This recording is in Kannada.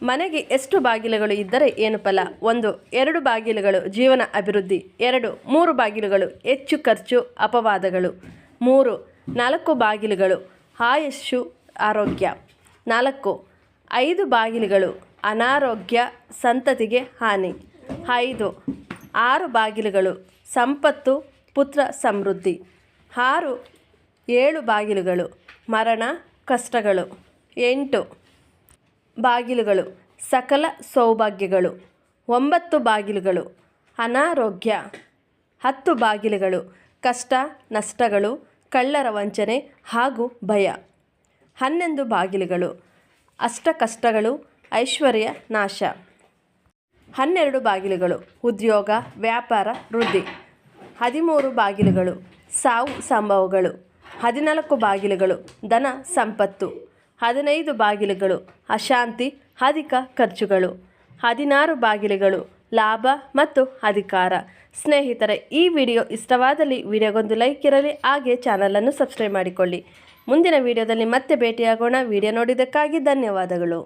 ಮನೆಗೆ ಎಷ್ಟು ಬಾಗಿಲುಗಳು ಇದ್ದರೆ ಏನು ಫಲ? 1. 2 ಬಾಗಿಲುಗಳು ಜೀವನ ಅಭಿವೃದ್ಧಿ. 2. 3 ಬಾಗಿಲುಗಳು ಹೆಚ್ಚು ಖರ್ಚು ಅಪವಾದಗಳು. 3. 4 ಬಾಗಿಲುಗಳು ಆಯುಷ್ಯು ಆರೋಗ್ಯ. 4. 5 ಬಾಗಿಲುಗಳು ಅನಾರೋಗ್ಯ ಸಂತತಿಗೆ ಹಾನಿ. 5. 6 ಬಾಗಿಲುಗಳು ಸಂಪತ್ತು ಪುತ್ರ ಸಮೃದ್ಧಿ. 6. 7 ಬಾಗಿಲುಗಳು ಮರಣ ಕಷ್ಟಗಳು. 8 ಬಾಗಿಲುಗಳು ಸಕಲ ಸೌಭಾಗ್ಯಗಳು. 9 ಬಾಗಿಲುಗಳು ಅನಾರೋಗ್ಯ. 10 ಬಾಗಿಲುಗಳು ಕಷ್ಟ ನಷ್ಟಗಳು ಕಳ್ಳರ ವಂಚನೆ ಹಾಗೂ ಭಯ. 11 ಬಾಗಿಲುಗಳು ಅಷ್ಟ ಕಷ್ಟಗಳು ಐಶ್ವರ್ಯ ನಾಶ. 12 ಬಾಗಿಲುಗಳು ಉದ್ಯೋಗ ವ್ಯಾಪಾರ ವೃದ್ಧಿ. 13 ಬಾಗಿಲುಗಳು ಸಾವು ಸಂಭವಗಳು. 14 ಬಾಗಿಲುಗಳು ಧನ ಸಂಪತ್ತು. 15 ಬಾಗಿಲುಗಳು ಅಶಾಂತಿ ಅಧಿಕ ಖರ್ಚುಗಳು. 16 ಬಾಗಿಲುಗಳು ಲಾಭ ಮತ್ತು ಅಧಿಕಾರ. ಸ್ನೇಹಿತರೆ, ಈ ವಿಡಿಯೋ ಇಷ್ಟವಾದಲ್ಲಿ ವಿಡಿಯೋಗೊಂದು ಲೈಕ್ ಇರಲಿ, ಹಾಗೆ ಚಾನಲನ್ನು ಸಬ್ಸ್ಕ್ರೈಬ್ ಮಾಡಿಕೊಳ್ಳಿ. ಮುಂದಿನ ವಿಡಿಯೋದಲ್ಲಿ ಮತ್ತೆ ಭೇಟಿಯಾಗೋಣ. ವಿಡಿಯೋ ನೋಡಿದ್ದಕ್ಕಾಗಿ ಧನ್ಯವಾದಗಳು.